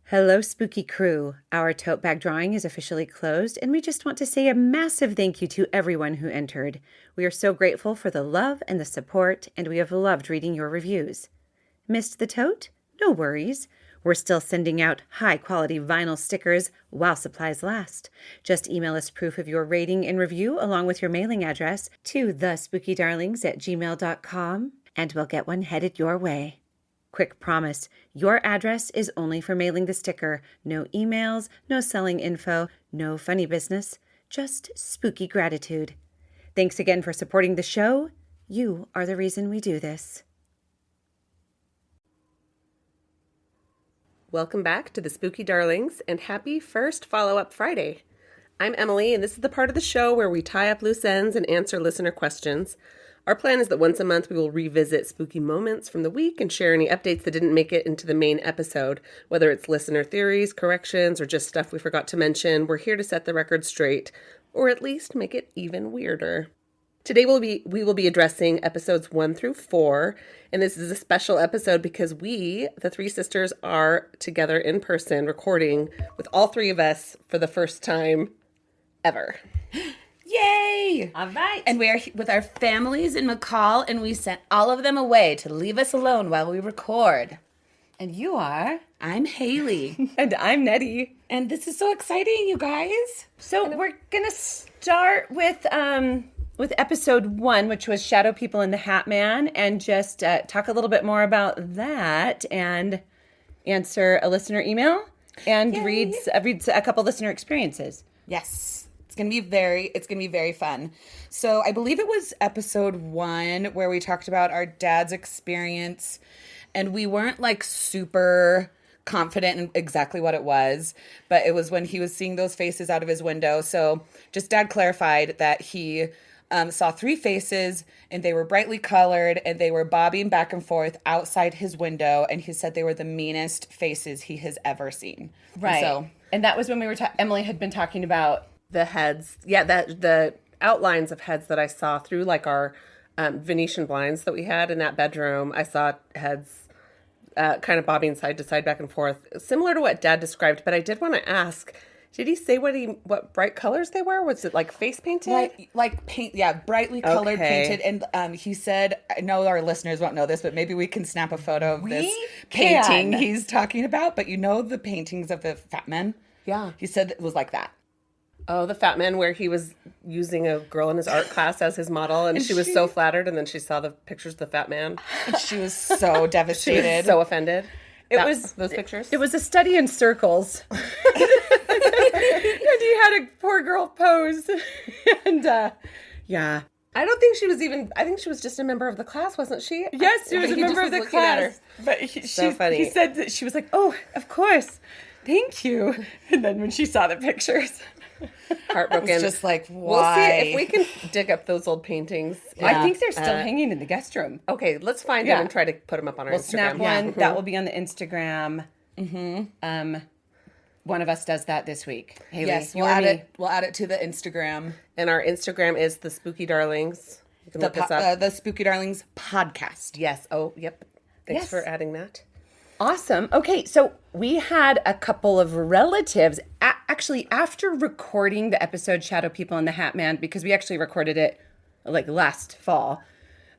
Hello, spooky crew. Our tote bag drawing is officially closed, and we just want to say a massive thank you to everyone who entered. We are so grateful for the love and the support, and we have loved reading your reviews. Missed the tote? No worries. We're still sending out high-quality vinyl stickers while supplies last. Just email us proof of your rating and review along with your mailing address to thespookydarlings@gmail.com, and we'll get one headed your way. Quick promise, your address is only for mailing the sticker. No emails, no selling info, no funny business, just spooky gratitude. Thanks again for supporting the show. You are the reason we do this. Welcome back to the Spooky Darlings and happy first follow-up Friday. I'm Emily and this is the part of the show where we tie up loose ends and answer listener questions. Our plan is that once a month we will revisit spooky moments from the week and share any updates that didn't make it into the main episode. Whether it's listener theories, corrections, or just stuff we forgot to mention, we're here to set the record straight, or at least make it even weirder. Today we will be addressing episodes 1 through 4, and this is a special episode because we, the three sisters, are together in person recording with all three of us for the first time ever. Yay! All right. And we are with our families in McCall, and we sent all of them away to leave us alone while we record. And you are? I'm Haley. And I'm Nettie. And this is so exciting, you guys. So we're going to start with episode 1, which was Shadow People in the Hat Man, and just talk a little bit more about that and answer a listener email and read a couple listener experiences. Yes. It's gonna be very fun. So I believe it was episode 1 where we talked about our dad's experience, and we weren't like super confident in exactly what it was, but it was when he was seeing those faces out of his window. So just dad clarified that he saw 3 faces, and they were brightly colored, and they were bobbing back and forth outside his window, and he said they were the meanest faces he has ever seen. Right. And that was when we were Emily had been talking about the heads, the outlines of heads that I saw through like our Venetian blinds that we had in that bedroom. I saw heads kind of bobbing side to side, back and forth, similar to what Dad described. But I did want to ask, did he say what bright colors they were? Was it like face painted? Like paint, brightly colored painted. And he said, I know our listeners won't know this, but maybe we can snap a photo of this painting he's talking about. But you know the paintings of the Fat Men? Yeah. He said it was like that. Oh, the Fat Man, where he was using a girl in his art class as his model, and she was so flattered, and then she saw the pictures of the Fat Man. And she was so devastated. She was so offended. Those pictures? It was a study in circles. And he had a poor girl pose. And, yeah. I don't think she was I think she was just a member of the class, wasn't she? Yes, she was a member of the class. But so funny. He said that she was like, oh, of course. Thank you. And then when she saw the pictures... Heartbroken. It's just like, why? We'll see if we can dig up those old paintings. Yeah. I think they're still hanging in the guest room. Okay, let's find them and try to put them up on our Instagram. Snap one. Mm-hmm. That will be on the Instagram. Mm-hmm. One of us does that this week. Haley, yes, we'll add it to the Instagram. And our Instagram is the Spooky Darlings. You can look us up. The Spooky Darlings podcast. Yes. Oh, yep. Thanks for adding that. Awesome. Okay, so we had a couple of relatives, actually, after recording the episode Shadow People in the Hat Man, because we actually recorded it like last fall.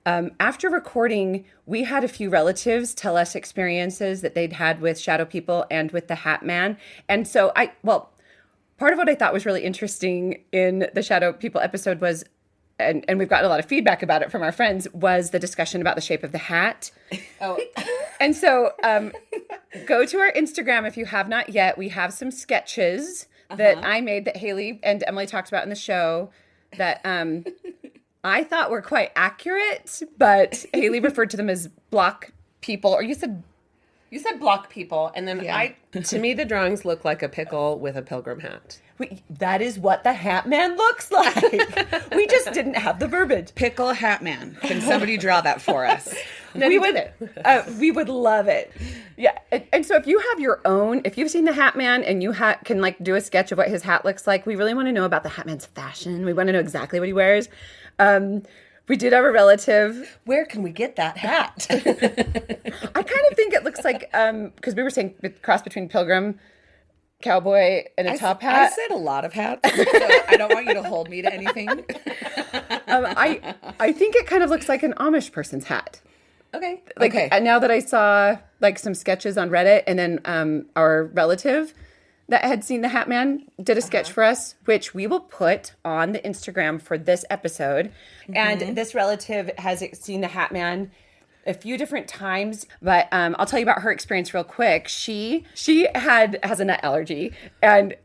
After recording, we had a few relatives tell us experiences that they'd had with Shadow People and with the Hat Man. And so part of what I thought was really interesting in the Shadow People episode was, and we've gotten a lot of feedback about it from our friends, was the discussion about the shape of the hat. Oh. And so go to our Instagram if you have not yet. We have some sketches that I made that Haley and Emily talked about in the show that I thought were quite accurate, but Haley referred to them as block people, or you said block people. And then to me, the drawings look like a pickle with a pilgrim hat. That is what the Hat Man looks like. We just didn't have the verbiage. Pickle Hat Man. Can somebody draw that for us? We would love it. Yeah. And so if you have your own, if you've seen the Hat Man and you can like do a sketch of what his hat looks like, we really want to know about the Hat Man's fashion. We want to know exactly what he wears. We did have a relative. Where can we get that hat? I kind of think it looks like, because we were saying cross between pilgrim, cowboy, and a top I hat. said a lot of hats, so I don't want you to hold me to anything. I think it kind of looks like an Amish person's hat. Okay. Like, Okay. and now that I saw like some sketches on Reddit, and then our relative that had seen the Hat Man did a sketch for us, which we will put on the Instagram for this episode. And this relative has seen the Hat Man a few different times, but I'll tell you about her experience real quick. She has a nut allergy, and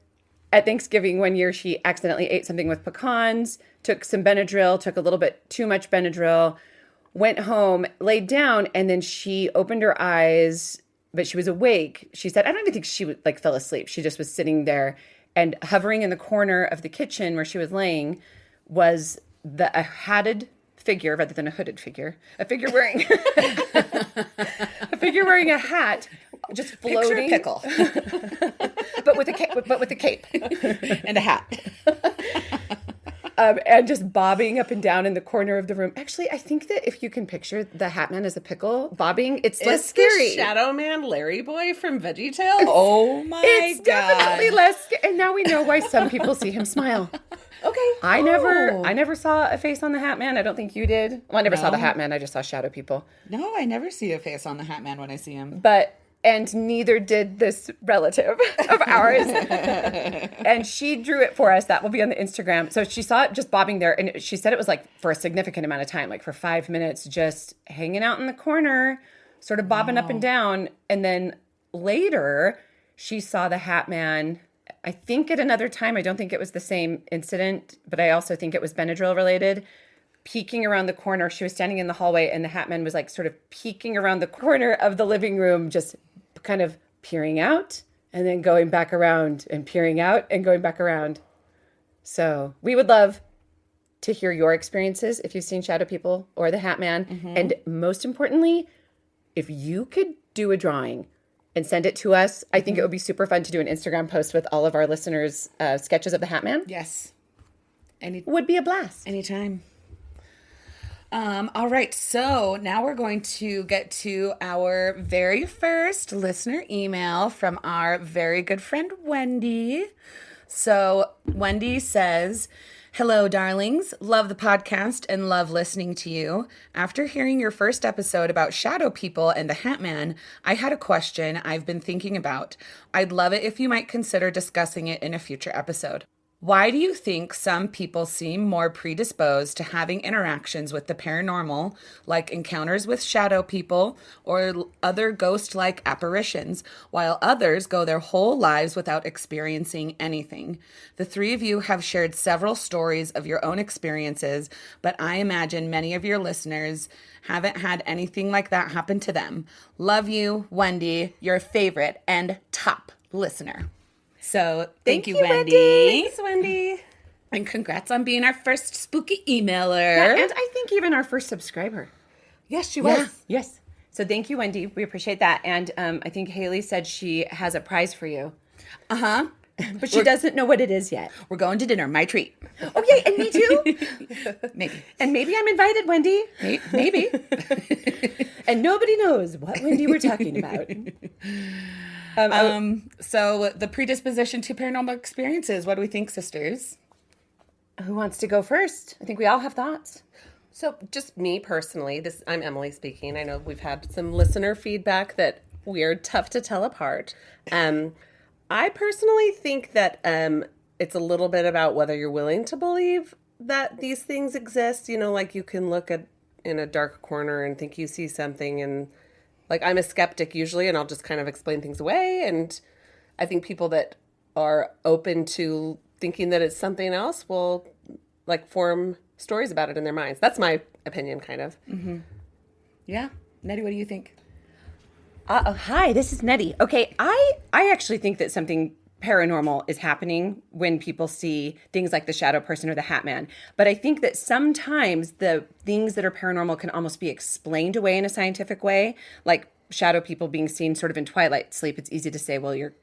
at Thanksgiving one year, she accidentally ate something with pecans, took some Benadryl, took a little bit too much Benadryl, went home, laid down, and then she opened her eyes, but she was awake. She said, I don't even think she like fell asleep. She just was sitting there, and hovering in the corner of the kitchen where she was laying was a hatted figure rather than a hooded figure. A figure wearing a hat, just floating. Picture a pickle but with a cape. and a hat. And just bobbing up and down in the corner of the room. Actually, I think that if you can picture the Hat Man as a pickle bobbing, it's less scary. Shadow Man Larry Boy from VeggieTales. Oh my It's god! definitely less scary. And now we know why some people see him smile. Okay. I never saw a face on the Hat Man. I don't think you did. Well, I never saw the Hat Man. I just saw shadow people. No, I never see a face on the Hat Man when I see him. And neither did this relative of ours. And she drew it for us. That will be on the Instagram. So she saw it just bobbing there. And she said it was like for a significant amount of time, like for 5 minutes, just hanging out in the corner, sort of bobbing up and down. And then later, she saw the Hat Man, I think at another time. I don't think it was the same incident, but I also think it was Benadryl related. Peeking around the corner. She was standing in the hallway, and the Hat Man was like sort of peeking around the corner of the living room, just kind of peering out and then going back around and peering out and going back around. So we would love to hear your experiences if you've seen shadow people or the Hat Man. And most importantly, if you could do a drawing and send it to us, I think it would be super fun to do an Instagram post with all of our listeners' sketches of the Hat Man. Yes, Would be a blast. anytime. All right, so now we're going to get to our very first listener email from our very good friend, Wendy. So Wendy says, hello, darlings. Love the podcast and love listening to you. After hearing your first episode about shadow people and the Hat Man, I had a question I've been thinking about. I'd love it if you might consider discussing it in a future episode. Why do you think some people seem more predisposed to having interactions with the paranormal, like encounters with shadow people or other ghost-like apparitions, while others go their whole lives without experiencing anything? The three of you have shared several stories of your own experiences, but I imagine many of your listeners haven't had anything like that happen to them. Love you, Wendy, your favorite and top listener. So thank you, Wendy. Thanks, Wendy. And congrats on being our first spooky emailer. Yeah, and I think even our first subscriber. Yes, she was. Yes. So thank you, Wendy. We appreciate that. And I think Haley said she has a prize for you. Uh-huh. But she doesn't know what it is yet. We're going to dinner. My treat. Oh, yay. And me too. Maybe. And maybe I'm invited, Wendy. Maybe. And nobody knows what Wendy we're talking about. So the predisposition to paranormal experiences, what do we think, sisters? Who wants to go first? I think we all have thoughts. So just me personally, I'm Emily speaking. I know we've had some listener feedback that we're tough to tell apart. I personally think that it's a little bit about whether you're willing to believe that these things exist. You know, like you can look in a dark corner and think you see something, and like I'm a skeptic usually, and I'll just kind of explain things away. And I think people that are open to thinking that it's something else will like form stories about it in their minds. That's my opinion, kind of. Mm-hmm. Yeah. Nettie, what do you think? Hi, this is Nettie. Okay, I actually think that something paranormal is happening when people see things like the shadow person or the Hat Man. But I think that sometimes the things that are paranormal can almost be explained away in a scientific way, like shadow people being seen sort of in twilight sleep. It's easy to say, well, you're,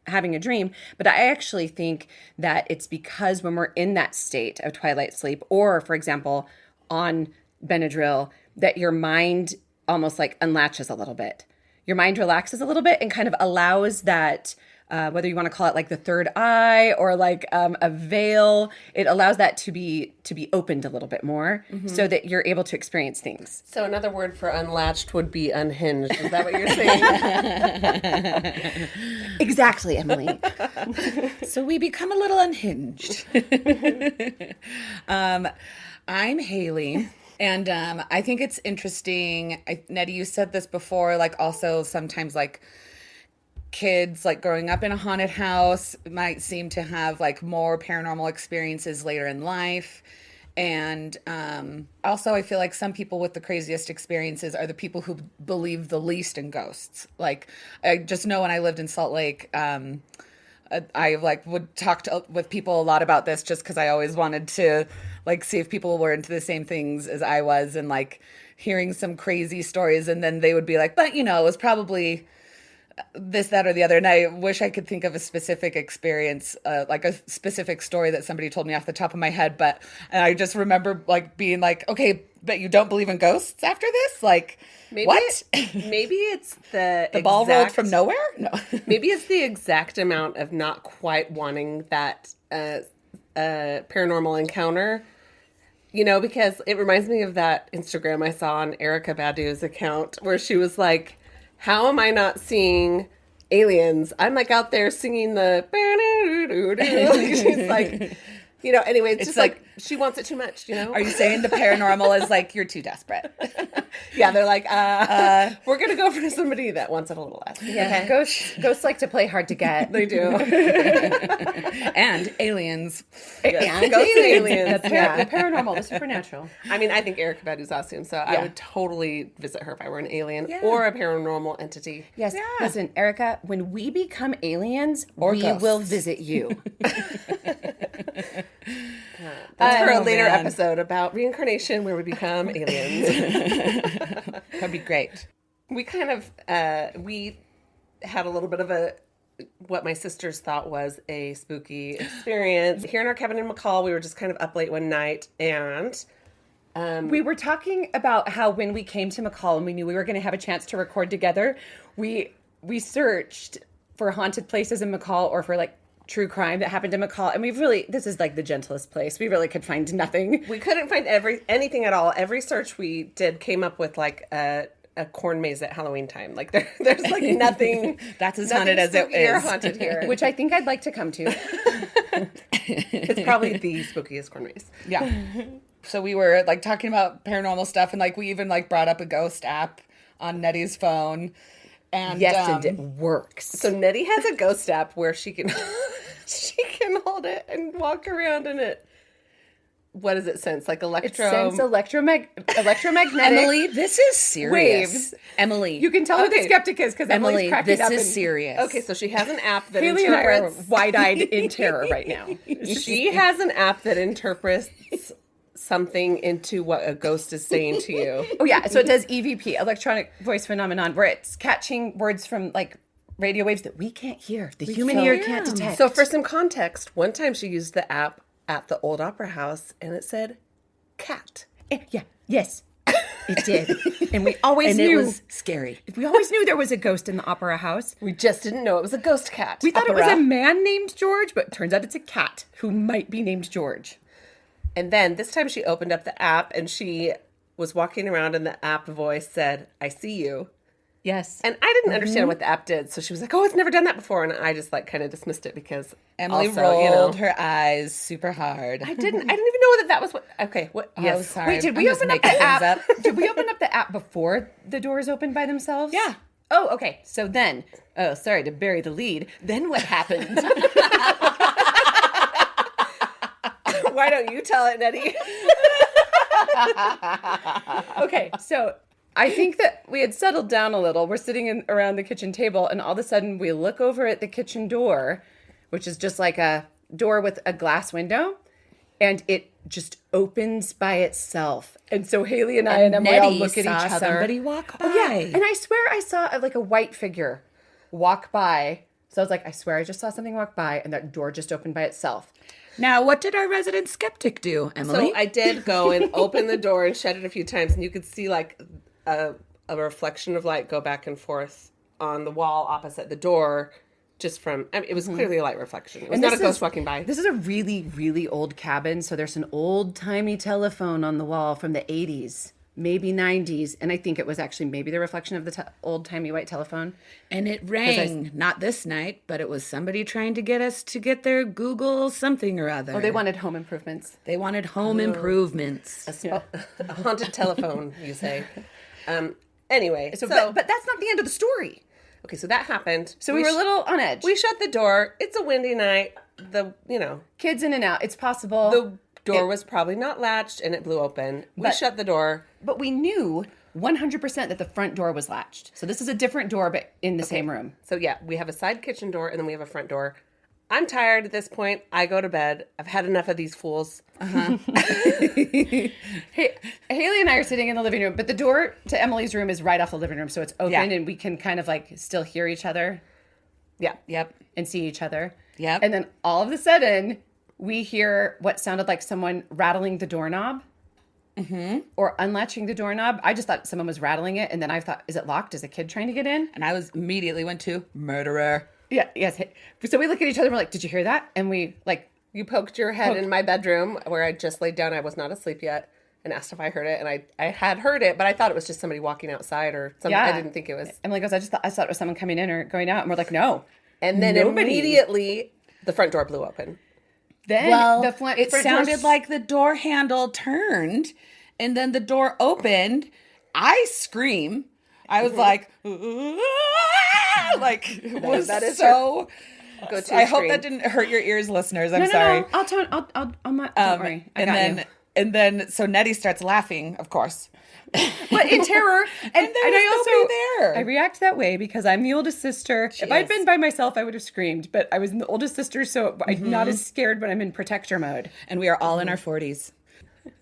having a dream. But I actually think that it's because when we're in that state of twilight sleep, or for example, on Benadryl that your mind almost like unlatches a little bit. Your mind relaxes a little bit and kind of allows that, whether you want to call it like the third eye or like a veil, it allows that to be opened a little bit more so that you're able to experience things. So another word for unlatched would be unhinged. Is that what you're saying? Exactly, Emily. So we become a little unhinged. I'm Haley. And I think it's interesting. Nettie, you said this before, like also sometimes like kids like growing up in a haunted house might seem to have like more paranormal experiences later in life. And also I feel like some people with the craziest experiences are the people who believe the least in ghosts. Like I just know when I lived in Salt Lake, I like would talk with people a lot about this just because I always wanted to like see if people were into the same things as I was, and like hearing some crazy stories, and then they would be like, but you know, it was probably this, that, or the other. And I wish I could think of a specific experience, like a specific story that somebody told me off the top of my head. But and I just remember like being like, okay, but you don't believe in ghosts after this? Like, Maybe what? Maybe it's the Ball rolled from nowhere? No. Maybe it's the exact amount of not quite wanting that paranormal encounter. You know, because it reminds me of that Instagram I saw on Erica Badu's account where she was like, how am I not seeing aliens? I'm like out there singing the she's like, you know, anyway, it's just like she wants it too much, you know? Are you saying the paranormal is like, you're too desperate? Yeah, they're like, we're going to go for somebody that wants it a little less. Yeah, okay. Ghosts like to play hard to get. They do. And aliens. And ghosts and aliens. The paranormal, the supernatural. I mean, I think Erica Badu's awesome, so I would totally visit her if I were an alien or a paranormal entity. Yes. Yeah. Listen, Erica, when we become aliens, Or we ghosts. will visit you. That's for a Oh, later man. episode about reincarnation where we become aliens. That'd be great. We kind of, we had a little bit of what my sisters thought was a spooky experience. Here in our cabin in McCall, we were just kind of up late one night and... We were talking about how when we came to McCall and we knew we were going to have a chance to record together, we searched for haunted places in McCall or for like true crime that happened in McCall, and this is like the gentlest place. We really could find nothing. We couldn't find anything at all. Every search we did came up with like a corn maze at Halloween time. Like there's like nothing. That's as haunted as it spooky or is. haunted here. Which I think I'd like to come to. It's probably the spookiest corn maze. Yeah. So we were like talking about paranormal stuff, and like we even like brought up a ghost app on Nettie's phone. And Yes, and it works. So Nettie has a ghost app where she can hold it and walk around in it. What does it sense? Like It sends electromagnetic Emily, this is serious. waves. Emily, You can tell who the Okay. skeptic is because Emily's Emily, cracking this up. is serious. Okay, so she has an app that Haley and I are interprets. wide-eyed in terror right now. She has an app that interprets something into what a ghost is saying to you. Oh yeah, so it does EVP, electronic voice phenomenon, where it's catching words from like radio waves that we can't hear. The human ear can't detect. So for some context, one time she used the app at the old opera house and it said cat. Yes, it did, and we always And knew it was scary. we always knew there was a ghost in the opera house. We just didn't know it was a ghost cat. We thought it was Opera. a man named George, but it turns out it's a cat who might be named George. And then this time she opened up the app and she was walking around and the app voice said, I see you. Yes, And I didn't understand what the app did. So she was like, oh, it's never done that before. And I just like kind of dismissed it because Emily also, rolled her eyes super hard. I didn't even know that was what. Okay. What? Oh, Yes. sorry. Wait, did I'm we just open up making the things app? up. Did we open up the app before the doors opened by themselves? Yeah. Oh, okay. So then, sorry to bury the lead. Then what happened? Why don't you tell it, Nettie? Okay, so I think that we had settled down a little. We're sitting around the kitchen table, and all of a sudden we look over at the kitchen door, which is just like a door with a glass window, and it just opens by itself. And so Haley and I and Emily all Nettie look at saw each other. somebody walk by. Oh, yeah. And I swear I saw like a white figure walk by. So I was like, I swear I just saw something walk by, and that door just opened by itself. Now, what did our resident skeptic do, Emily? So I did go and open the door and shut it a few times, and you could see like a reflection of light go back and forth on the wall opposite the door, just from. I mean, it was clearly a light reflection. It was not a ghost walking by. This is a really, really old cabin. So there's an old timey telephone on the wall from the 80s, maybe 90s. And I think it was actually maybe the reflection of the old timey white telephone. And it rang, not this night, but it was somebody trying to get us to get their Google something or other. Oh, they wanted home improvements. They wanted home improvements. A haunted telephone, you say. Anyway, so but that's not the end of the story. okay, so that happened. So we were a little on edge. We shut the door. It's a windy night. Kids in and out. It's possible. The door was probably not latched and it blew open. We shut the door. But we knew 100% that the front door was latched. So this is a different door, but in the same room. So yeah, we have a side kitchen door and then we have a front door. I'm tired at this point. I go to bed. I've had enough of these fools. Hey, Haley and I are sitting in the living room, but the door to Emily's room is right off the living room. So it's open and we can kind of like still hear each other. Yeah. Yep. And see each other. Yep. And then all of a sudden, we hear what sounded like someone rattling the doorknob. Or unlatching the doorknob. I just thought someone was rattling it. And then I thought, is it locked? Is a kid trying to get in? And I immediately went to murderer. Yeah, yes. So we look at each other and we're like, did you hear that? And we like, You poked your head in my bedroom where I just laid down. I was not asleep yet and asked if I heard it. And I had heard it, but I thought it was just somebody walking outside or something. Yeah. I didn't think it was. Emily goes, I thought it was someone coming in or going out. And we're like, no. And then Nobody. immediately the front door blew open. Then Well, the front it door sounded like the door handle turned and then the door opened. I scream. I was like, like, it was that is so. Go-to I hope scream. that didn't hurt your ears, listeners. I'm No, sorry. no. I'm not, don't worry. I got you. And then, so Nettie starts laughing, of course. But in terror, and there was nobody there. I react that way because I'm the oldest sister. If I'd is. been by myself, I would have screamed. But I was the oldest sister, so I'm not as scared when I'm in protector mode. And we are all in our 40s.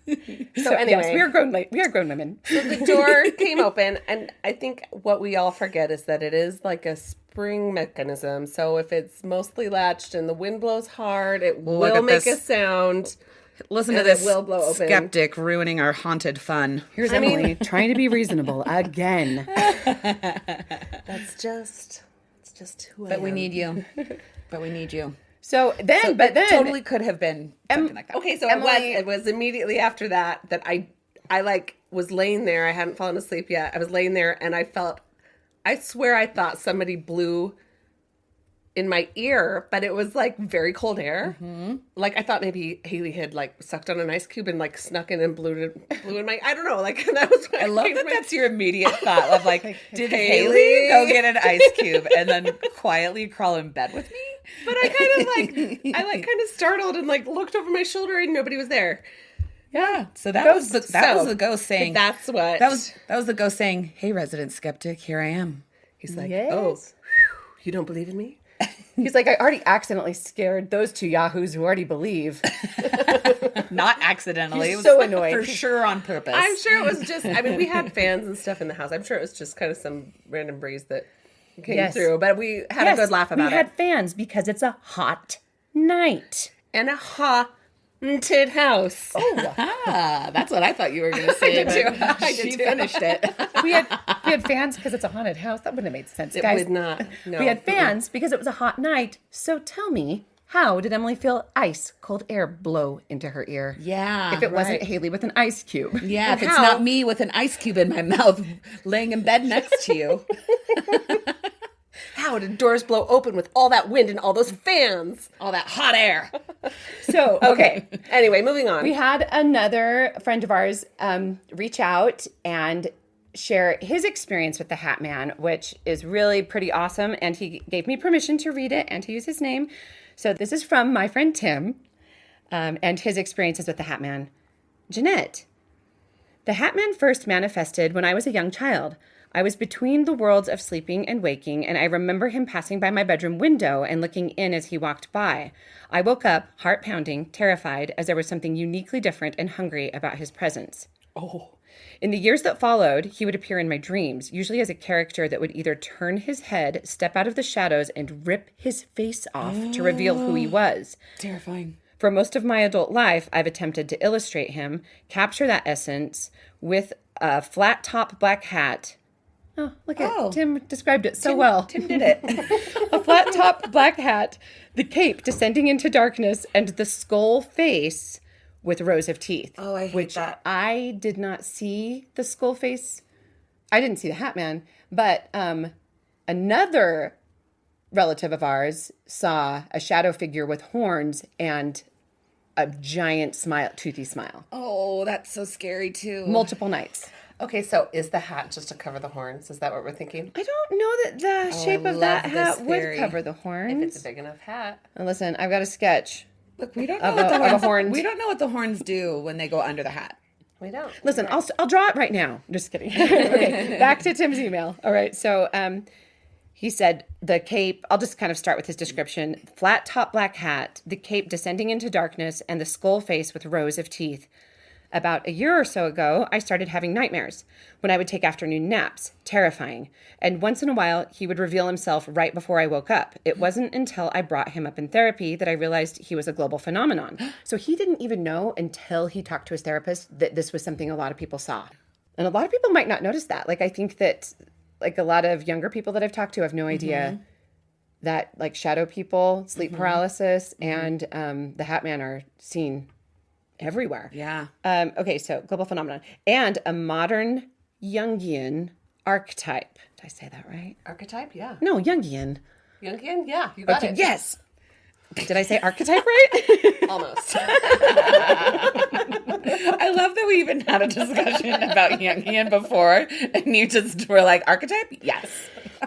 So anyway, yes, we are grown women. the door came open, and I think what we all forget is that it is like a spring mechanism. So if it's mostly latched and the wind blows hard, it Look will at make this. a sound. Listen And to it this will blow open. skeptic ruining our haunted fun. Here's Emily trying to be reasonable again. It's just who I But we am. need you. But we need you. So then, but then Totally could have been something like that. Okay, so Emily- it was immediately after that I like was laying there. I hadn't fallen asleep yet. I was laying there and I swear I thought somebody blew in my ear, but it was like very cold air. Like I thought maybe Haley had like sucked on an ice cube and like snuck in and blew in my. I don't know. Like that was. What I love came that to my- that's your immediate thought of like, did Haley? Haley go get an ice cube and then quietly crawl in bed with me? But I kind of startled and like looked over my shoulder and nobody was there. Yeah. So that Ghosts. was the ghost saying. That's what That was the ghost saying, "Hey, resident skeptic, here I am." He's like, Yes. oh, you don't believe in me? he's like, I already accidentally scared those two yahoos who already believe. Not accidentally. He's It was so annoyed. for sure on purpose. I'm sure it was just. I mean, we had fans and stuff in the house. I'm sure it was just kind of some random breeze that came Yes. through. But we had a good laugh about we had it. fans because it's a hot night. And a haunted house. That's what I thought you were going to say. but I she did too. finished it. We had fans because it's a haunted house. That wouldn't have made sense, It guys. would not. No. We had fans because it was a hot night. So tell me, how did Emily feel ice cold air blow into her ear? Yeah. If it wasn't right. Haley with an ice cube. Yeah, if it's how- not me with an ice cube in my mouth laying in bed next to you. How did doors blow open with all that wind and all those fans? All that hot air. So, okay. Anyway, moving on. We had another friend of ours reach out and share his experience with the Hat Man, which is really pretty awesome. And he gave me permission to read it and to use his name. So this is from my friend Tim and his experiences with the Hat Man. Jeanette. The Hat Man first manifested when I was a young child. I was between the worlds of sleeping and waking, and I remember him passing by my bedroom window and looking in as he walked by. I woke up, heart pounding, terrified, as there was something uniquely different and hungry about his presence. In the years that followed, he would appear in my dreams, usually as a character that would either turn his head, step out of the shadows, and rip his face off to reveal who he was. Terrifying. For most of my adult life, I've attempted to illustrate him, capture that essence with a flat top black hat. Oh, look at Tim described it so well. Tim did it. A flat top black hat, the cape descending into darkness, and the skull face with rows of teeth. Oh, I hate which that. I did not see the skull face. I didn't see the Hat Man, but another relative of ours saw a shadow figure with horns and a giant smile, toothy smile. Oh, that's so scary too. Multiple nights. Okay, so is the hat just to cover the horns? Is that what we're thinking? I don't know that the shape of that love hat this would theory. cover the If horns. it's a big enough hat. And listen, I've got a sketch. Look, we don't know Of what a- the of a horns. horned- We don't know what the horns do when they go under the hat. We don't. Listen, I'll draw it right now. Just kidding. Okay, back to Tim's email. All right, so he said the cape, I'll just kind of start with his description. Flat top black hat, the cape descending into darkness, and the skull face with rows of teeth. About a year or so ago, I started having nightmares when I would take afternoon naps. Terrifying. And once in a while, he would reveal himself right before I woke up. It wasn't until I brought him up in therapy that I realized he was a global phenomenon. So he didn't even know until he talked to his therapist that this was something a lot of people saw. And a lot of people might not notice that. Like, I think that, like, a lot of younger people that I've talked to have no idea that, like, shadow people, sleep paralysis, and the Hat Man are seen everywhere. Yeah. Okay, so global phenomenon. And a modern Jungian archetype. Did I say that right? Archetype, yeah. No, Jungian. Jungian, yeah. You got it. Yes. Did I say archetype right? Almost. I love that we even had a discussion about Jungian before, and you just were like, archetype? Yes.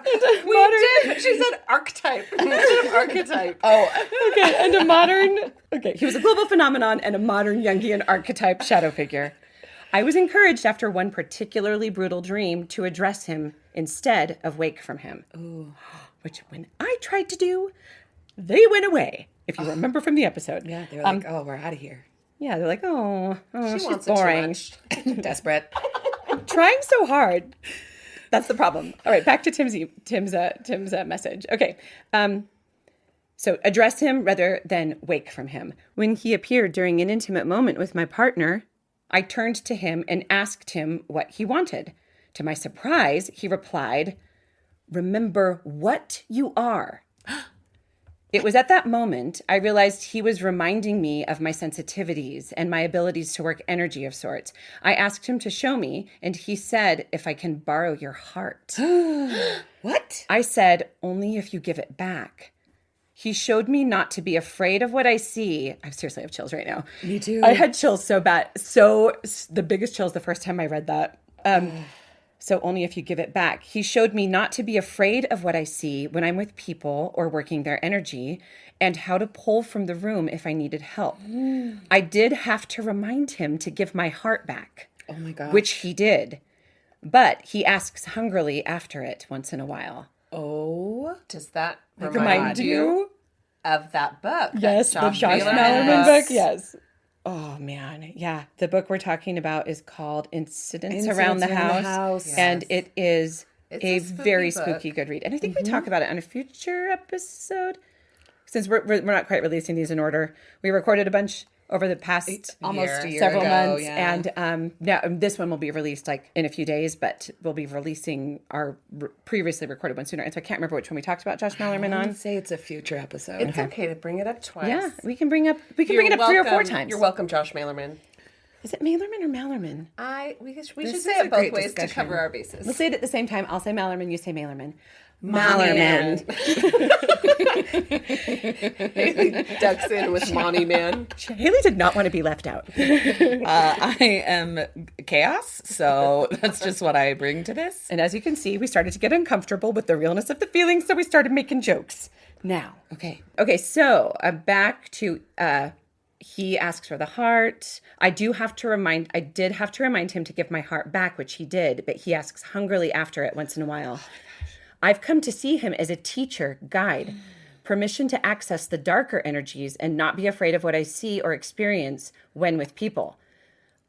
We did. She said archetype instead of archetype. Oh, Okay, and a modern... Okay, he was a global phenomenon and a modern Jungian archetype shadow figure. I was encouraged after one particularly brutal dream to address him instead of wake from him. Ooh. Which when I tried to do, they went away, if you remember from the episode. yeah. They were like, oh, we're out of here. Yeah, they're like, oh She she's wants boring. it too much. Desperate. Trying so hard. That's the problem. All right, back to Tim's message. Okay. So address him rather than wake from him. When he appeared during an intimate moment with my partner, I turned to him and asked him what he wanted. To my surprise, he replied, "Remember what you are." It was at that moment I realized he was reminding me of my sensitivities and my abilities to work energy of sorts. I asked him to show me, and he said, "If I can borrow your heart." What? I said, "Only if you give it back." He showed me not to be afraid of what I see. I seriously have chills right now. Me too. I had chills so bad. So the biggest chills the first time I read that. So only if you give it back. He showed me not to be afraid of what I see when I'm with people or working their energy, and how to pull from the room if I needed help. I did have to remind him to give my heart back, Oh my God. which he did. But he asks hungrily after it once in a while. Oh. Does that Remind remind you you? of that book? Yes, that the Josh Malerman Malerman book? book. Yes. Oh man, yeah. The book we're talking about is called Incidents Around the House, and it is It's a a spooky very book. spooky good read. And I think we talk about it on a future episode. Since we're not quite releasing these in order, we recorded a bunch over the past Almost a year several ago, months, yeah. and now this one will be released like in a few days, but we'll be releasing our previously recorded one sooner. And so I can't remember which one we talked about Josh Malerman on. I'd say it's a future episode. It's okay to bring it up twice. Yeah, we can bring it up You're 3 or 4 welcome. times. You're welcome, Josh Malerman. Is it Malerman or Mallerman? We should This say is a it both great ways to discussion. cover our bases. Let's say it at the same time. I'll say Mallerman, you say Malerman. Mallerman. Ducks in with Monty Man. Haley did not want to be left out. I am chaos, so that's just what I bring to this. And as you can see, we started to get uncomfortable with the realness of the feelings, so we started making jokes. Now, Okay. so back to he asks for the heart. I did have to remind him to give my heart back, which he did, but he asks hungrily after it once in a while. I've come to see him as a teacher, guide, permission to access the darker energies and not be afraid of what I see or experience when with people.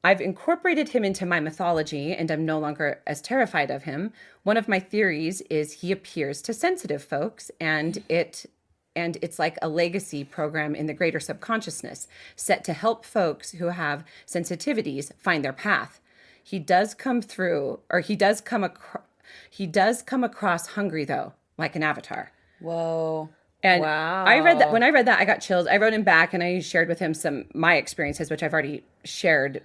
I've incorporated him into my mythology, and I'm no longer as terrified of him. One of my theories is he appears to sensitive folks, and it and it's like a legacy program in the greater subconsciousness set to help folks who have sensitivities find their path. He does come across hungry though, like an avatar. Whoa. And Wow. I read that. When I read that, I got chills. I wrote him back and I shared with him my experiences, which I've already shared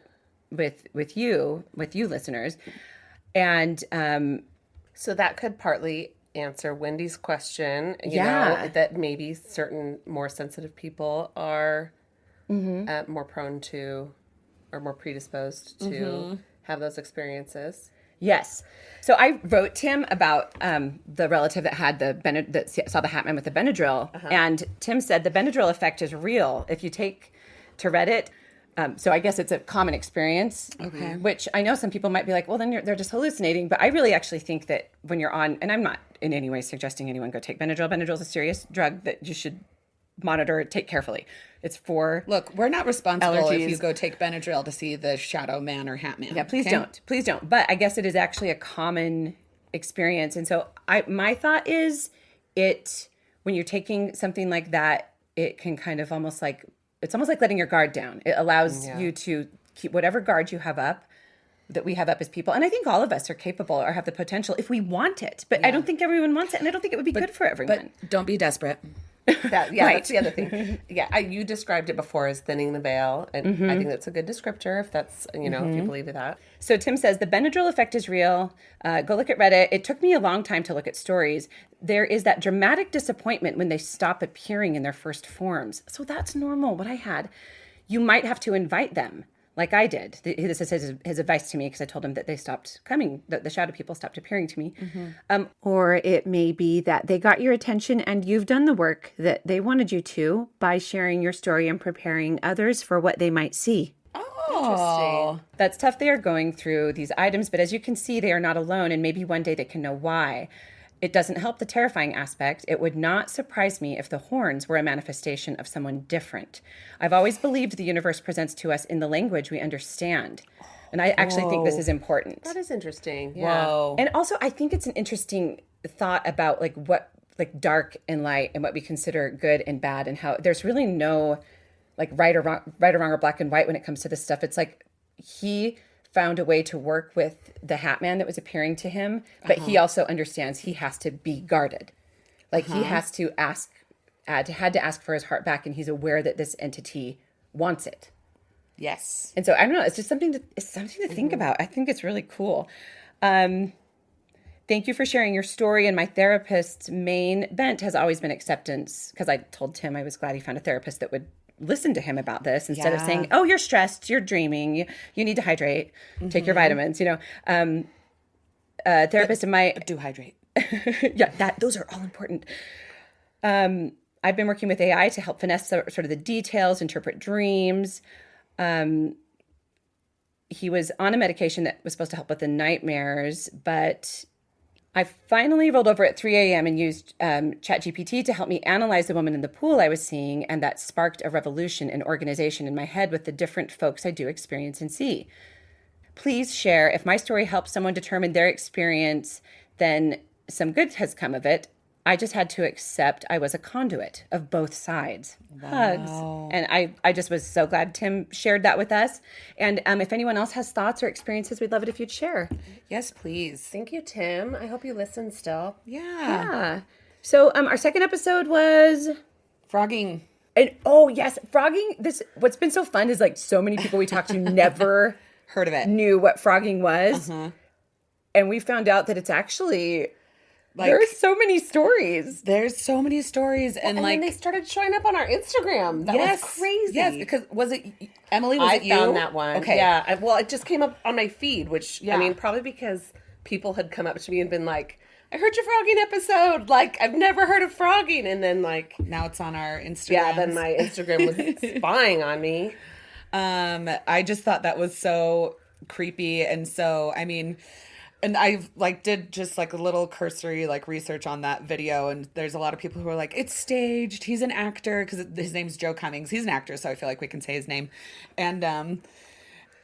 with you listeners. And So that could partly answer Wendy's question, you Yeah. know, that maybe certain more sensitive people are more prone to or more predisposed to have those experiences. yes. So I wrote Tim about the relative that had that saw the Hat Man with the Benadryl, and Tim said the Benadryl effect is real. If you take to Reddit, so I guess it's a common experience. Okay. Which I know some people might be like, well, then they're just hallucinating. But I really actually think that when you're on, and I'm not in any way suggesting anyone go take Benadryl. Benadryl is a serious drug that you should monitor, take carefully. It's for Look, we're not responsible if Allergies. you go take Benadryl to see the Shadow Man or Hat Man. Yeah, please okay? don't. Please don't. But I guess it is actually a common experience. And so my thought is when you're taking something like that, it can kind of it's almost like letting your guard down. It allows you to keep whatever guard you have up, that we have up as people. And I think all of us are capable or have the potential if we want it. But I don't think everyone wants it. And I don't think it would be good for everyone. But don't be desperate. Right. That's the other thing. Yeah, you described it before as thinning the veil, and I think that's a good descriptor if that's, if you believe in that. So Tim says the Benadryl effect is real. Go look at Reddit. It took me a long time to look at stories. There is that dramatic disappointment when they stop appearing in their first forms. So that's normal. What I had, you might have to invite them, like I did. This is his advice to me because I told him that they stopped coming. The shadow people stopped appearing to me. Or it may be that they got your attention and you've done the work that they wanted you to by sharing your story and preparing others for what they might see. Oh. That's tough. They are going through these items, but as you can see, they are not alone, and maybe one day they can know why. It doesn't help the terrifying aspect. It would not surprise me if the horns were a manifestation of someone different. I've always believed the universe presents to us in the language we understand. And I actually think this is important. That is interesting. Yeah. Whoa. And also, I think it's an interesting thought about what dark and light and what we consider good and bad, and how there's really no right or wrong or black and white when it comes to this stuff. It's like he found a way to work with the Hat Man that was appearing to him, but he also understands he has to be guarded. He has to had to ask for his heart back, and he's aware that this entity wants it. Yes. And so I don't know. It's just something to think about. I think it's really cool. Thank you for sharing your story. And my therapist's main bent has always been acceptance, because I told Tim I was glad he found a therapist that would listen to him about this instead of saying, "Oh, you're stressed, you're dreaming, you need to hydrate, take your vitamins." Therapist in my Do hydrate. those are all important. I've been working with AI to help finesse sort of the details, interpret dreams. He was on a medication that was supposed to help with the nightmares, but I finally rolled over at 3 a.m. and used ChatGPT to help me analyze the woman in the pool I was seeing, and that sparked a revolution in organization in my head with the different folks I do experience and see. Please share. If my story helps someone determine their experience, then some good has come of it. I just had to accept I was a conduit of both sides. Hugs. And I just was so glad Tim shared that with us. And if anyone else has thoughts or experiences, we'd love it if you'd share. Yes, please. Thank you, Tim. I hope you listen still. Yeah. Yeah. So our second episode was... Frogging. And oh, yes, frogging. What's been so fun is so many people we talked to never Heard of it. knew what frogging was. And we found out that it's actually... There's so many stories. There's so many stories, and then they started showing up on our Instagram. That was crazy. Yes, because was it Emily? Was it you? I found that one. Okay. Yeah. It just came up on my feed, which I mean, probably because people had come up to me and been like, "I heard your frogging episode. I've never heard of frogging," and then now it's on our Instagram. Yeah. Then my Instagram was spying on me. I just thought that was so creepy, and so I mean. And I did just a little cursory research on that video, and there's a lot of people who are like, it's staged. He's an actor, because his name's Joe Cummings. He's an actor, so I feel like we can say his name. And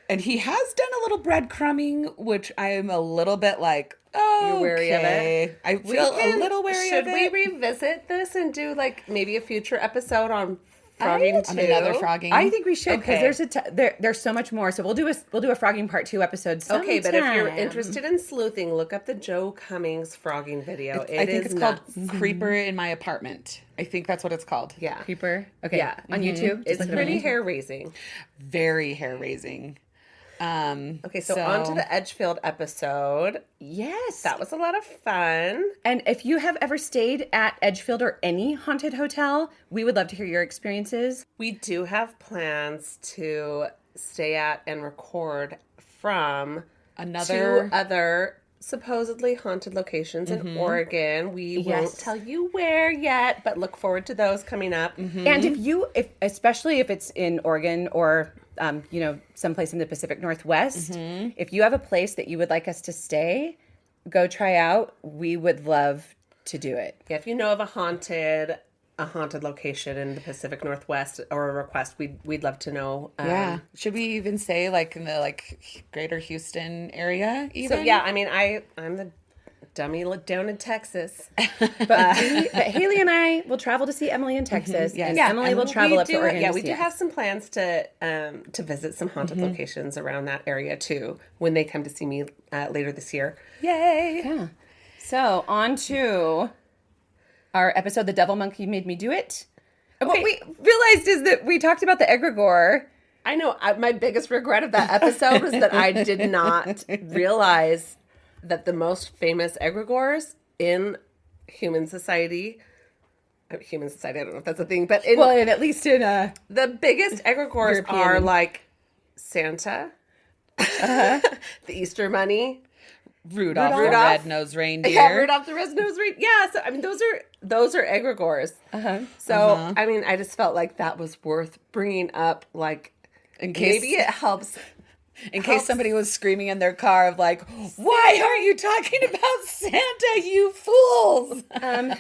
he has done a little breadcrumbing, which I am a little bit You're wary of it. I feel a little wary Should of we it. revisit this and do like maybe a future episode on frogging too? On another frogging. I think we should because Okay. there's so much more. So we'll do a frogging part 2 episode sometime. Okay, but if you're interested in sleuthing, look up the Joe Cummings frogging video. I think it's called nuts. Creeper in My Apartment. I think that's what it's called. Yeah. Creeper, okay, Yeah. on YouTube. It's Just look it pretty up. hair raising. Very hair raising. Okay, so on to the Edgefield episode. Yes, That was a lot of fun. And if you have ever stayed at Edgefield or any haunted hotel, we would love to hear your experiences. We do have plans to stay at and record from Another- two other supposedly haunted locations in Oregon. We won't Yes. tell you where yet, but look forward to those coming up. And if especially if it's in Oregon or someplace in the Pacific Northwest, if you have a place that you would like us to stay, go try out. We would love to do it. Yeah, if you know of a haunted location in the Pacific Northwest or a request, we'd love to know. Yeah. Should we even say like in the greater Houston area even? So yeah, I mean, I'm the dummy down in Texas. But Haley and I will travel to see Emily in Texas, Yes. and Yeah, Emily and will travel up to Oregon. Yeah, to we see do us. have some plans to visit some haunted locations around that area too when they come to see me later this year. Yay! Yeah. So on to our episode, "The Devil Monkey Made Me Do It." What we realized is that we talked about the egregore. I know. My biggest regret of that episode was that I did not realize that the most famous egregores in human society, I don't know if that's a thing, but in Well, and at least in the biggest egregores European. are like Santa, the Easter Bunny, Rudolph the Rudolph. red-nosed reindeer. yeah, Rudolph the Red-Nosed Reindeer. Yeah, so I mean, those are egregores. So I mean, I just felt like that was worth bringing up. Like, In case maybe it helps. in case somebody was screaming in their car of like, "Why aren't you talking about Santa, you fools?" Yeah,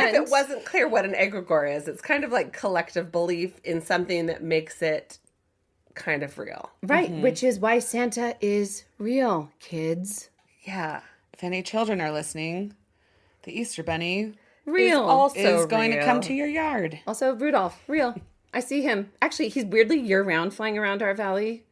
and if it wasn't clear what an egregore is, it's kind of like collective belief in something that makes it kind of real. right, which is why Santa is real, kids. Yeah. If any children are listening, the Easter Bunny Real. Also is going to come real. to your yard. Also, Rudolph, real. I see him. Actually, he's weirdly year-round flying around our valley.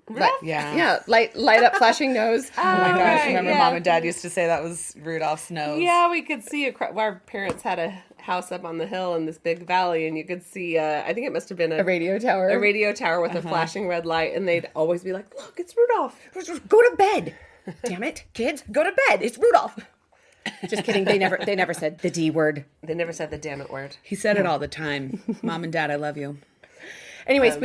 But yeah. Yeah, light up, flashing nose. Oh my gosh, Right, remember yeah. Mom and Dad used to say that was Rudolph's nose. Yeah, we could see our parents had a house up on the hill in this big valley, and you could see. I think it must have been A radio tower. a radio tower with a flashing red light, and they'd always be like, "Look, it's Rudolph." Go to bed. Damn it, kids, go to bed. It's Rudolph. Just kidding. They never said the D word. They never said the damn it word. He said it all the time. Mom and Dad, I love you. Anyways,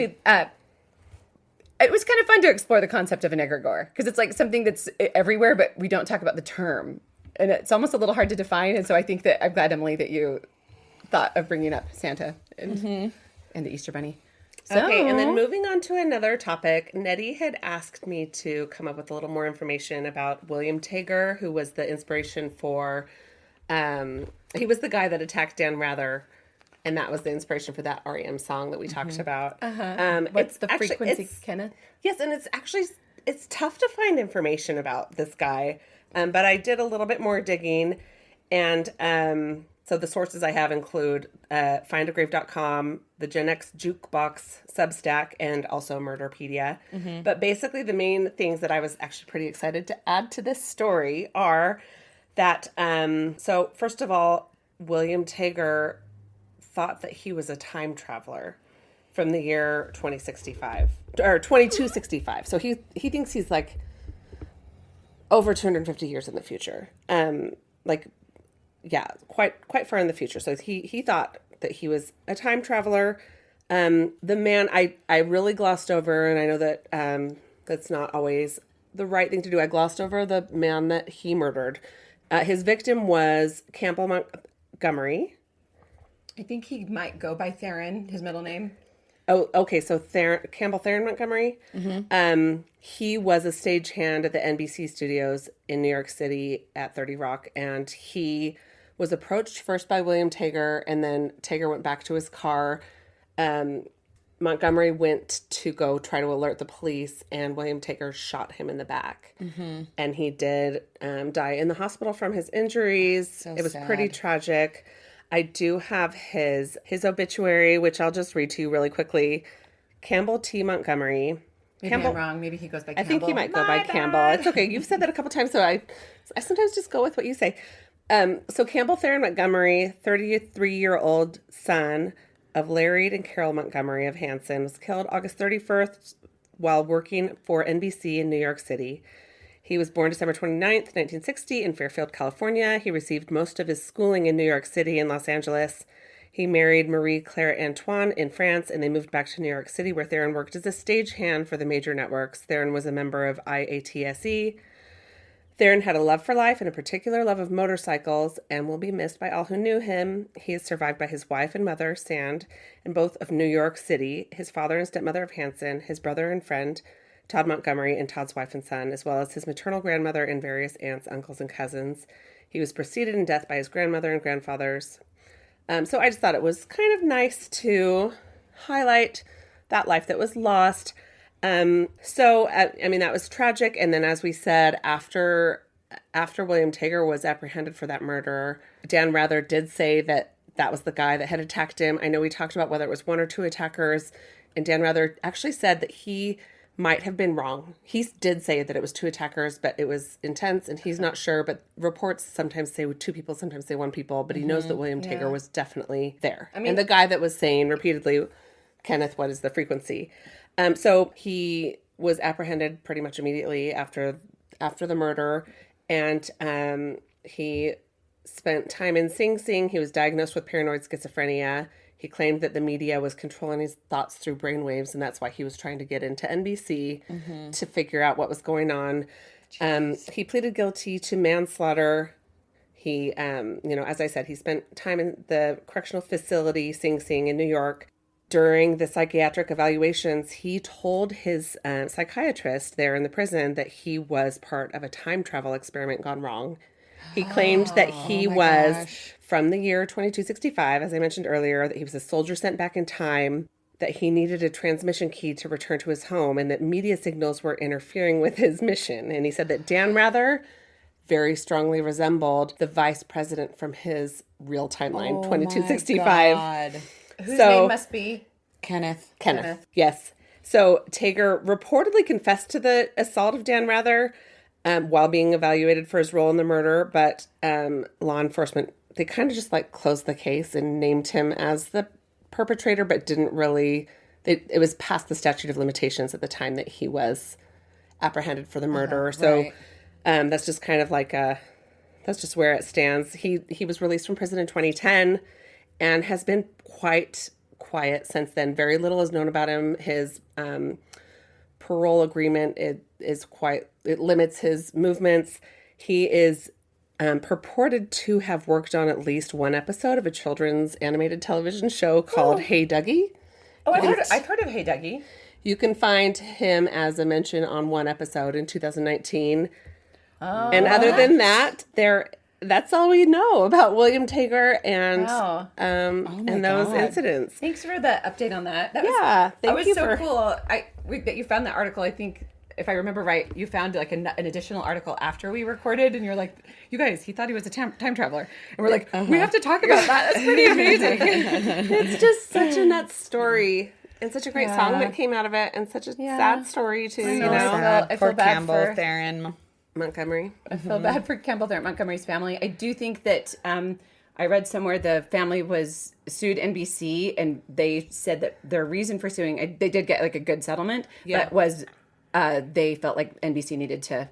it was kind of fun to explore the concept of an egregore because it's like something that's everywhere, but we don't talk about the term, and it's almost a little hard to define. And so I think that I'm glad, Emily, that you thought of bringing up Santa and the Easter Bunny. So, Okay, and then moving on to another topic, Nettie had asked me to come up with a little more information about William Tager, who was the inspiration for, he was the guy that attacked Dan Rather, and that was the inspiration for that REM song that we talked about. what's the frequency, Kenneth? Yes, and it's tough to find information about this guy, but I did a little bit more digging, and so the sources I have include findagrave.com, the Gen X Jukebox Substack, and also Murderpedia. But basically the main things that I was actually pretty excited to add to this story are that, so first of all, William Tager thought that he was a time traveler from the year 2065 or 2265. So he thinks he's like over 250 years in the future. Yeah, quite far in the future. So he thought that he was a time traveler. The man I really glossed over, and I know that that's not always the right thing to do. I glossed over the man that he murdered. His victim was Campbell Montgomery. I think he might go by Theron, his middle name. Oh, okay. So Campbell Theron Montgomery. He was a stagehand at the NBC studios in New York City at 30 Rock, and he was approached first by William Tager, and then Tager went back to his car, Montgomery went to go try to alert the police, and William Taker shot him in the back. And he did die in the hospital from his injuries. It was pretty tragic. I do have his obituary, which I'll just read to you really quickly. Campbell T. Montgomery. Maybe I'm wrong. Maybe he goes by Campbell. I think he might go by Campbell. It's okay. You've said that a couple times, so I sometimes just go with what you say. So Campbell Theron Montgomery, 33-year-old son of Larry and Carol Montgomery of Hanson, was killed August 31st while working for NBC in New York City. He was born December 29th, 1960 in Fairfield, California. He received most of his schooling in New York City and Los Angeles. He married Marie Claire Antoine in France, and they moved back to New York City, where Theron worked as a stagehand for the major networks. Theron was a member of IATSE. Theron had a love for life and a particular love of motorcycles and will be missed by all who knew him. He is survived by his wife and mother, Sand, and both of New York City, his father and stepmother of Hanson, his brother and friend, Todd Montgomery, and Todd's wife and son, as well as his maternal grandmother and various aunts, uncles, and cousins. He was preceded in death by his grandmother and grandfathers. So I just thought it was kind of nice to highlight that life that was lost. I mean, that was tragic. And then, as we said, after William Taker was apprehended for that murder, Dan Rather did say that that was the guy that had attacked him. I know we talked about whether it was one or two attackers, and Dan Rather actually said that he might have been wrong. He did say that it was two attackers, but it was intense, and he's not sure. But reports sometimes say two people, sometimes say one people, but he knows that William Taker was definitely there. I mean, and the guy that was saying repeatedly, Kenneth, what is the frequency? So he was apprehended pretty much immediately after the murder, and he spent time in Sing Sing. He was diagnosed with paranoid schizophrenia. He claimed that the media was controlling his thoughts through brainwaves, and that's why he was trying to get into NBC to figure out what was going on. He pleaded guilty to manslaughter. He, as I said, he spent time in the correctional facility, Sing Sing, in New York. During the psychiatric evaluations, he told his psychiatrist there in the prison that he was part of a time travel experiment gone wrong. He claimed that he was from the year 2265, as I mentioned earlier, that he was a soldier sent back in time, that he needed a transmission key to return to his home, and that media signals were interfering with his mission. And he said that Dan Rather very strongly resembled the vice president from his real timeline, 2265. Whose name must be? Kenneth. Yes. So Taker reportedly confessed to the assault of Dan Rather while being evaluated for his role in the murder, but law enforcement, they kind of just closed the case and named him as the perpetrator, but didn't really, it was past the statute of limitations at the time that he was apprehended for the murder. So that's just kind of that's just where it stands. He was released from prison in 2010 and has been quite quiet since then. Very little is known about him. His parole agreement it limits his movements. He is purported to have worked on at least one episode of a children's animated television show called Hey Dougie. Oh, I've heard of Hey Dougie. You can find him as a mention on one episode in 2019. Oh, and other than that, that's all we know about William Taker and those incidents. Thanks for the update on that. Thank you. Cool. That you found that article. I think, if I remember right, you found an additional article after we recorded, and you're like, "You guys, he thought he was a time traveler," and we're like, "We have to talk about that. That's pretty amazing." It's just such a nuts story. And such a great song that came out of it, and such a sad story too. I feel bad Campbell Theron Montgomery. I feel bad for Campbell Theron Montgomery's family. I do think that I read somewhere the family was sued NBC, and they said that their reason for suing, they did get a good settlement, but was they felt like NBC needed to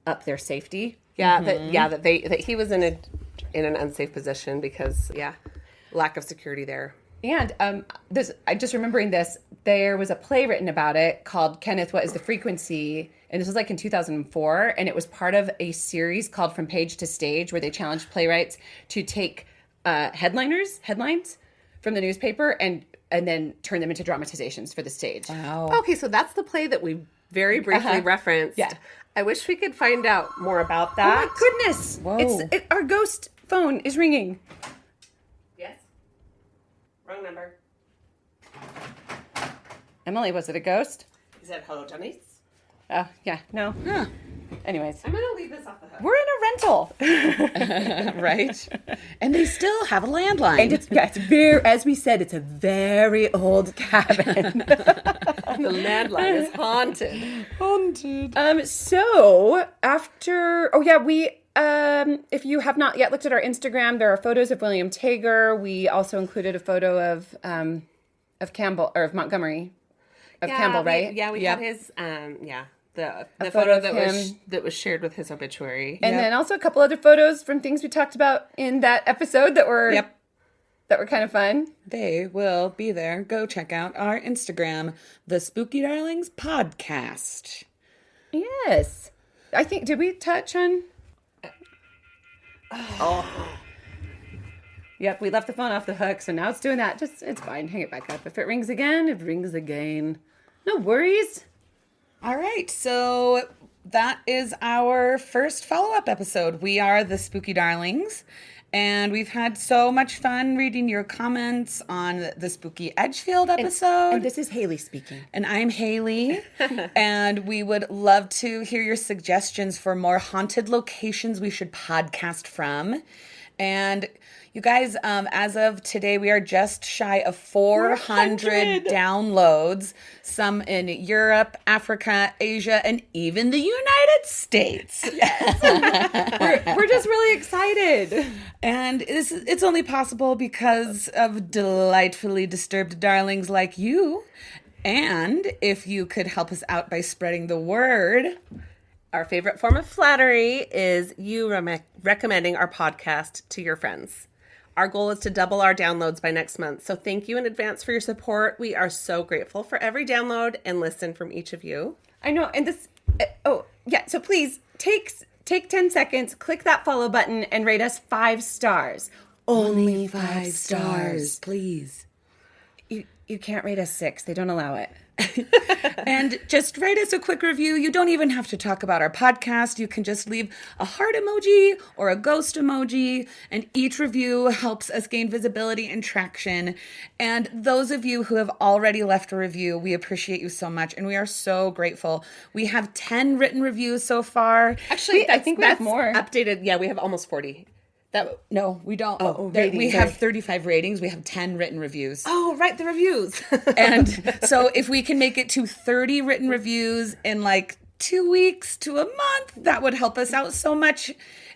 up their safety. Yeah, that he was in an unsafe position because lack of security there. And I just remembering this, there was a play written about it called Kenneth, What is the Frequency? And this was in 2004, and it was part of a series called From Page to Stage, where they challenged playwrights to take headlines from the newspaper and then turn them into dramatizations for the stage. Wow. Okay, so that's the play that we very briefly referenced. Yeah. I wish we could find out more about that. Oh my goodness! Whoa. Our ghost phone is ringing. Yes. Wrong number. Emily, was it a ghost? He said, hello, Johnny. Oh, yeah, no. Huh. Anyways, I'm going to leave this off the hook. we're in a rental. Right? And they still have a landline. And it's very, as we said, it's a very old cabin. The landline is haunted. haunted. So after, if you have not yet looked at our Instagram, there are photos of William Tager. We also included a photo of Campbell, or of Montgomery, Campbell, right? We Yep. had his, the photo photo of that him. was shared with his obituary. And then also a couple other photos from things we talked about in that episode that were kind of fun. They will be there. Go check out our Instagram, the Spooky Darlings Podcast. Yes. I think, did we touch on? Yep, we left the phone off the hook, so now it's doing that. It's fine. Hang it back up. If it rings again, it rings again. No worries. All right, so that is our first follow-up episode. We are the Spooky Darlings, and we've had so much fun reading your comments on the Spooky Edgefield episode. And this is Haley speaking. And I'm Haley, and we would love to hear your suggestions for more haunted locations we should podcast from. And you guys, as of today, we are just shy of 400 downloads, some in Europe, Africa, Asia, and even the United States. We're just really excited. And it's only possible because of delightfully disturbed darlings like you. And if you could help us out by spreading the word. Our favorite form of flattery is you recommending our podcast to your friends. Our goal is to double our downloads by next month. So thank you in advance for your support. We are so grateful for every download and listen from each of you. I know, and this, so please take 10 seconds, click that follow button, and rate us 5 stars. Only 5 stars. Please. You can't rate us 6. They don't allow it. And just write us a quick review. You don't even have to talk about our podcast. You can just leave a heart emoji or a ghost emoji, and each review helps us gain visibility and traction. And those of you who have already left a review, we appreciate you so much, and we are so grateful. We have 10 written reviews so far. Actually, I think we have that's more. Updated. Yeah, we have almost 40. No, we don't. ratings, we sorry. have 35 ratings. We have 10 written reviews. Oh, right, the reviews. And so if we can make it to 30 written reviews in like 2 weeks to a month, that would help us out so much.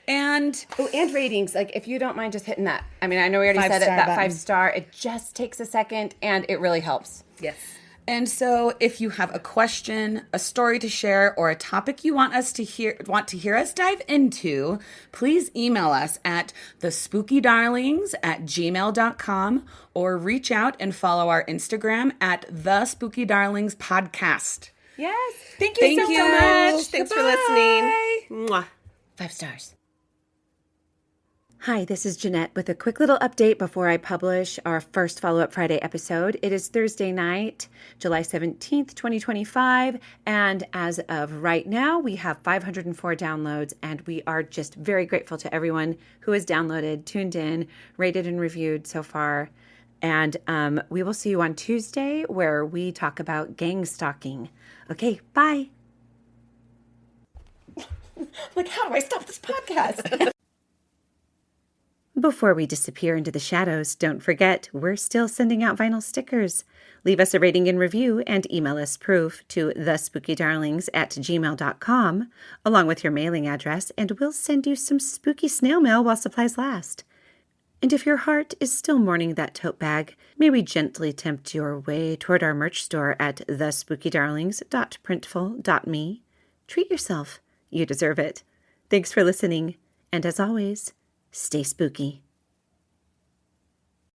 And And ratings, like if you don't mind just hitting that. I mean, I know we already said it, 5-star that button. 5-star. It just takes a second, and it really helps. Yes. And so if you have a question, a story to share, or a topic you want to hear us dive into, please email us at thespookydarlings@gmail.com or reach out and follow our Instagram at The Spooky Darlings Podcast. Yes. Thank you Thank so you. much. Thanks for Goodbye. listening. Mwah. 5 stars. Hi, this is Jeanette with a quick little update before I publish our first Follow-Up Friday episode. It is Thursday night, July 17th, 2025, and as of right now, we have 504 downloads, and we are just very grateful to everyone who has downloaded, tuned in, rated, and reviewed so far. And we will see you on Tuesday, where we talk about gang stalking. Okay, bye. Like, how do I stop this podcast? Before we disappear into the shadows, don't forget, we're still sending out vinyl stickers. Leave us a rating and review and email us proof to thespookydarlings@gmail.com, along with your mailing address, and we'll send you some spooky snail mail while supplies last. And if your heart is still mourning that tote bag, may we gently tempt your way toward our merch store at thespookydarlings.printful.me. Treat yourself. You deserve it. Thanks for listening. And as always, stay spooky.